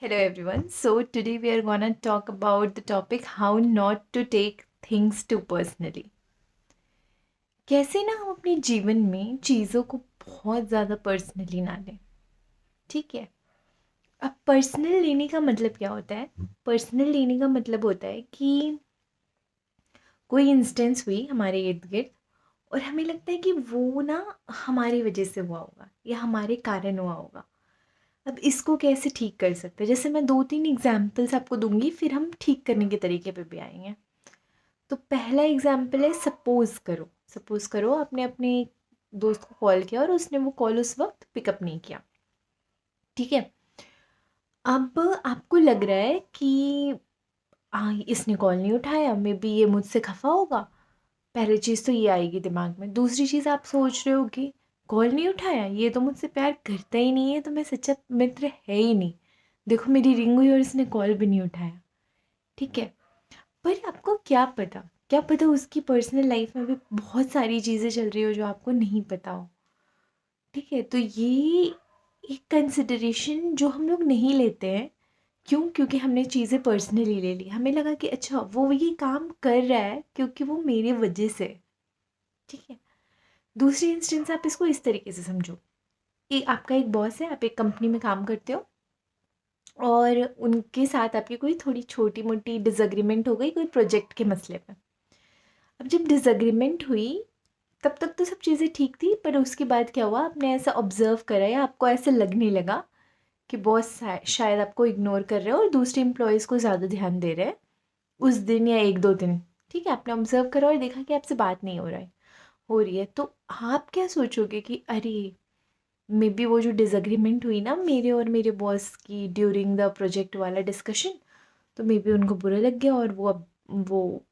Hello everyone. So today we are gonna talk about the topic how not to take things too personally. कैसे ना हम अपने जीवन में चीज़ों को बहुत ज़्यादा पर्सनली ना लें. ठीक है. अब पर्सनल लेने का मतलब क्या होता है? पर्सनल लेने का मतलब होता है कि कोई इंस्टेंस हुई हमारे इर्द गिर्द और हमें लगता है कि वो ना हमारी वजह से हुआ होगा या हमारे कारण हुआ होगा. अब इसको कैसे ठीक कर सकते हैं? जैसे मैं 2-3 एग्ज़ाम्पल्स आपको दूँगी, फिर हम ठीक करने के तरीके पे भी आएँगे. तो पहला एग्ज़ाम्पल है, सपोज़ करो आपने अपने दोस्त को कॉल किया और उसने वो कॉल उस वक़्त पिकअप नहीं किया. ठीक है? अब आपको लग रहा है कि इसने कॉल नहीं उठाया, मेबी ये मुझसे खफ़ा होगा. पहली चीज़ तो ये आएगी दिमाग में. दूसरी चीज़ आप सोच रहे हो कि कॉल नहीं उठाया, ये तो मुझसे प्यार करता ही नहीं है, तो मैं सच्चा मित्र है ही नहीं. देखो मेरी रिंग हुई और इसने कॉल भी नहीं उठाया. ठीक है? पर आपको क्या पता उसकी पर्सनल लाइफ में भी बहुत सारी चीज़ें चल रही हो जो आपको नहीं पता हो. ठीक है? तो ये एक कंसिडरेशन जो हम लोग नहीं लेते हैं. क्यों? क्योंकि हमने चीज़ें पर्सनली ले ली. हमें लगा कि अच्छा वो ये काम कर रहा है क्योंकि वो मेरी वजह से है. ठीक है? दूसरी इंस्टेंस आप इसको इस तरीके से समझो. आपका एक बॉस है, आप एक कंपनी में काम करते हो और उनके साथ आपकी कोई थोड़ी छोटी मोटी डिसएग्रीमेंट हो गई कोई प्रोजेक्ट के मसले पे. अब जब डिसएग्रीमेंट हुई तब तक तो सब चीज़ें ठीक थी, पर उसके बाद क्या हुआ, आपने ऐसा ऑब्जर्व करा या आपको ऐसे लगने लगा कि बॉस शायद आपको इग्नोर कर रहे हो और दूसरे एम्प्लॉयज़ को ज़्यादा ध्यान दे रहे हैं उस दिन या 1-2 दिन. ठीक है? आपने ऑब्जर्व करा और देखा कि आपसे बात नहीं हो रही है. तो आप क्या सोचोगे कि अरे मे बी वो जो डिसएग्रीमेंट हुई ना मेरे और मेरे बॉस की ड्यूरिंग द प्रोजेक्ट वाला डिस्कशन, तो मे बी उनको बुरा लग गया और वो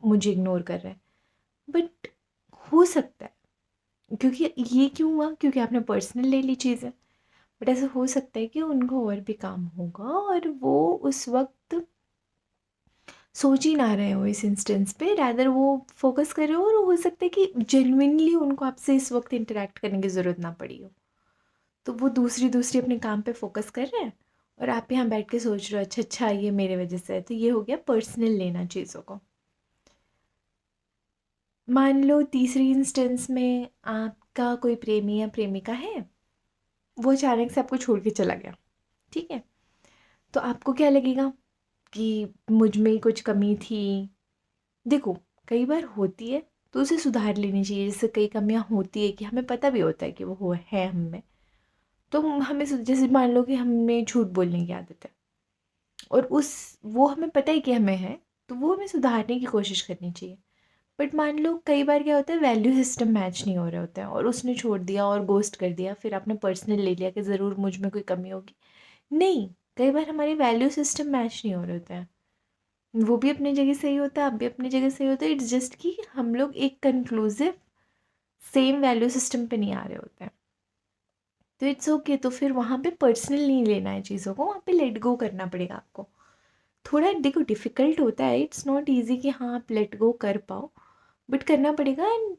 मुझे इग्नोर कर रहे हैं. बट हो सकता है, क्योंकि ये क्यों हुआ, क्योंकि आपने पर्सनल ले ली चीज़ें. बट ऐसा हो सकता है कि उनको और भी काम होगा और वो उस वक्त सोच ही ना रहे हो इस इंस्टेंस पे, रैदर वो फोकस कर रहे हो और हो सकता है कि जेन्युइनली उनको आपसे इस वक्त इंटरेक्ट करने की ज़रूरत ना पड़ी हो. तो वो दूसरी दूसरी अपने काम पे फोकस कर रहे हैं और आप यहाँ बैठ के सोच रहे हो अच्छा अच्छा ये मेरे वजह से है. तो ये हो गया पर्सनल लेना चीज़ों को. मान लो तीसरी इंस्टेंस में आपका कोई प्रेमी या प्रेमिका है, वो अचानक से आपको छोड़ के चला गया. ठीक है? तो आपको क्या लगेगा कि मुझ में कुछ कमी थी. देखो कई बार होती है तो उसे सुधार लेनी चाहिए. जैसे कई कमियां होती है कि हमें पता भी होता है कि वो है हम में. तो हमें जैसे मान लो कि हमें झूठ बोलने की आदत है और वो हमें पता है कि हमें है, तो वो हमें सुधारने की कोशिश करनी चाहिए. बट मान लो कई बार क्या होता है, वैल्यू सिस्टम मैच नहीं हो रहे होते हैं और उसने छोड़ दिया और गोस्ट कर दिया, फिर आपने पर्सनल ले लिया कि ज़रूर मुझ में कोई कमी होगी. नहीं, कई बार हमारे वैल्यू सिस्टम मैच नहीं हो रहे होते हैं. वो भी अपनी जगह सही होता है, आप भी अपनी जगह सही होता है. इट्स जस्ट कि हम लोग एक कंक्लूसिव सेम वैल्यू सिस्टम पे नहीं आ रहे होते हैं. तो इट्स ओके. तो फिर वहाँ पे पर्सनल नहीं लेना है चीज़ों को, वहाँ पे लेट गो करना पड़ेगा आपको. थोड़ा देखो डिफ़िकल्ट होता है, इट्स नॉट ईजी कि हाँ आप लेट गो कर पाओ, बट करना पड़ेगा. And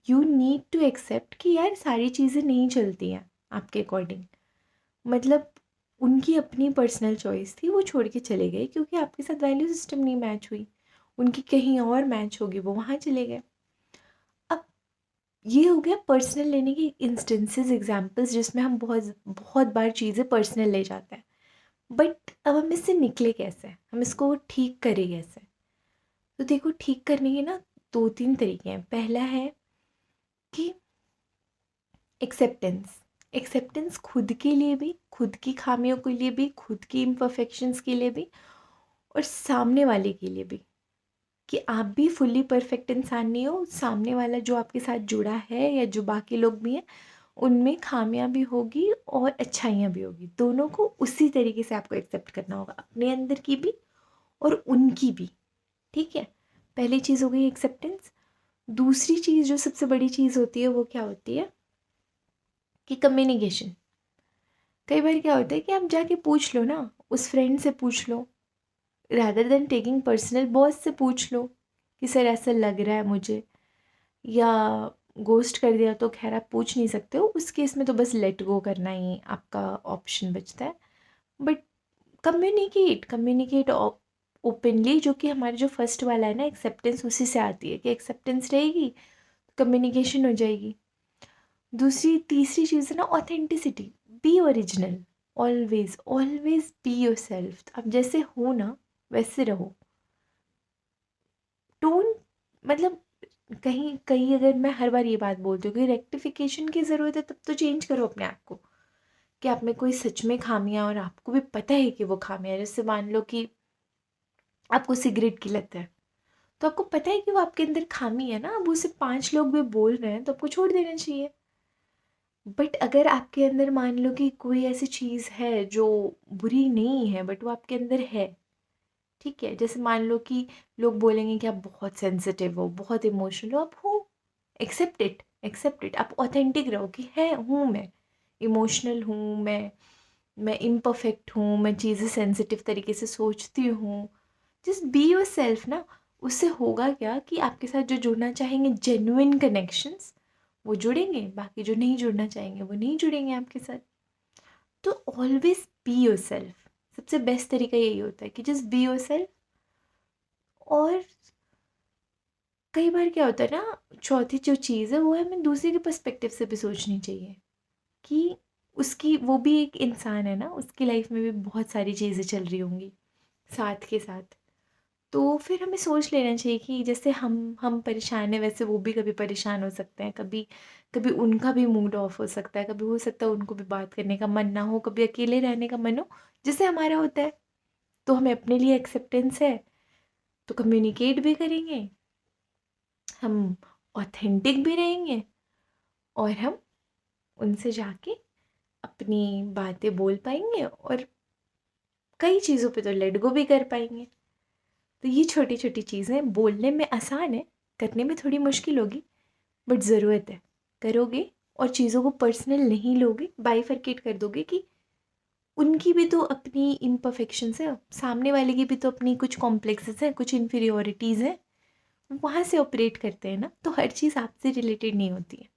you need to accept कि यार सारी चीज़ें नहीं चलती हैं आपके अकॉर्डिंग. मतलब उनकी अपनी पर्सनल चॉइस थी, वो छोड़ के चले गए क्योंकि आपके साथ वैल्यू सिस्टम नहीं मैच हुई. उनकी कहीं और मैच होगी, वो वहाँ चले गए. अब ये हो गया पर्सनल लेने की इंस्टेंसेस, एग्जांपल्स जिसमें हम बहुत बहुत बार चीज़ें पर्सनल ले जाते हैं. बट अब हम इससे निकले कैसे, हम इसको ठीक करें कैसे? तो देखो ठीक करने के ना 2-3 तरीके हैं. पहला है कि एक्सेप्टेंस. एक्सेप्टेंस खुद के लिए भी, खुद की खामियों के लिए भी, खुद की इम्परफेक्शंस के लिए भी और सामने वाले के लिए भी. कि आप भी फुल्ली परफेक्ट इंसान नहीं हो, सामने वाला जो आपके साथ जुड़ा है या जो बाकी लोग भी हैं उनमें खामियां भी होगी और अच्छाइयाँ भी होगी. दोनों को उसी तरीके से आपको एक्सेप्ट करना होगा, अपने अंदर की भी और उनकी भी. ठीक है? पहली चीज़ हो गई एक्सेप्टेंस. दूसरी चीज़ जो सबसे बड़ी चीज़ होती है वो क्या होती है कि कम्युनिकेशन. कई बार क्या होता है कि आप जाके पूछ लो ना, उस फ्रेंड से पूछ लो, rather than taking personal. Boss से पूछ लो कि सर ऐसा लग रहा है मुझे, या गोस्ट कर दिया तो खैर आप पूछ नहीं सकते हो, उस केस में तो बस लेट गो करना ही आपका ऑप्शन बचता है. बट कम्युनिकेट कम्युनिकेट ओपनली, जो कि हमारा जो फर्स्ट वाला है ना एक्सेप्टेंस, उसी से आती है कि एक्सेप्टेंस रहेगी, कम्युनिकेशन हो जाएगी। दूसरी तीसरी चीज़ है ना authenticity, B original, always always be your self. आप जैसे हो ना वैसे रहो। टोन मतलब कहीं कहीं अगर मैं हर बार ये बात बोलती हूँ कि रेक्टिफिकेशन की ज़रूरत है, तब तो चेंज करो अपने आप को। कि आप में कोई सच में खामियां और आपको भी पता है कि वो खामियां, जैसे मान लो कि आपको सिगरेट की लत है, तो आपको पता है कि वो आपके अंदर खामी है ना, अब उसे 5 लोग भी बोल रहे हैं तो आपको छोड़ देना चाहिए। बट अगर आपके अंदर मान लो कि कोई ऐसी चीज़ है जो बुरी नहीं है बट वो आपके अंदर है, ठीक है, जैसे मान लो कि लोग बोलेंगे कि आप बहुत सेंसिटिव हो, बहुत इमोशनल हो, आप हो, एक्सेप्ट इट, एक्सेप्ट इट। आप ऑथेंटिक रहो कि है, हूँ मैं इमोशनल हूँ, मैं इम्परफेक्ट हूँ, मैं चीज़ें सेंसिटिव तरीके से सोचती हूँ। जस्ट बी योर सेल्फ ना। उससे होगा क्या कि आपके साथ जो जुड़ना चाहेंगे जेन्युइन कनेक्शंस, वो जुड़ेंगे, बाकी जो नहीं जुड़ना चाहेंगे वो नहीं जुड़ेंगे आपके साथ। तो ऑलवेज बी योर सेल्फ, सबसे बेस्ट तरीका यही होता है कि जस्ट बी योर सेल्फ। और कई बार क्या होता है ना, चौथी जो चीज़ है वो है हमें दूसरे के पर्सपेक्टिव से भी सोचनी चाहिए कि उसकी, वो भी एक इंसान है ना, उसकी लाइफ में भी बहुत सारी चीज़ें चल रही होंगी साथ के साथ। तो फिर हमें सोच लेना चाहिए कि जैसे हम परेशान हैं वैसे वो भी कभी परेशान हो सकते हैं, कभी कभी उनका भी मूड ऑफ हो सकता है, कभी हो सकता है उनको भी बात करने का मन ना हो, कभी अकेले रहने का मन हो, जैसे हमारा होता है। तो हमें अपने लिए एक्सेप्टेंस है तो कम्युनिकेट भी करेंगे, हम ऑथेंटिक भी रहेंगे, और हम उनसे जाके अपनी बातें बोल पाएंगे और कई चीज़ों पे तो लेट गो भी कर पाएंगे। तो ये छोटी छोटी चीज़ें बोलने में आसान है, करने में थोड़ी मुश्किल होगी, बट ज़रूरत है। करोगे और चीज़ों को पर्सनल नहीं लोगे, बाइफरकेट कर दोगे कि उनकी भी तो अपनी इम्परफेक्शंस है, सामने वाले की भी तो अपनी कुछ कॉम्प्लेक्सेस हैं, कुछ इन्फीरियोरिटीज़ हैं, वहाँ से ऑपरेट करते हैं ना, तो हर चीज़ आपसे रिलेटेड नहीं होती है।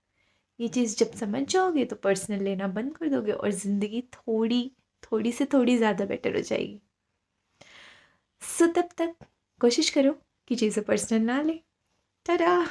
ये चीज़ जब समझ जाओगे तो पर्सनल लेना बंद कर दोगे और ज़िंदगी थोड़ी थोड़ी से थोड़ी ज़्यादा बेटर हो जाएगी। सो तब तक कोशिश करो कि चीज़ें पर्सनल ना ले। टाटा।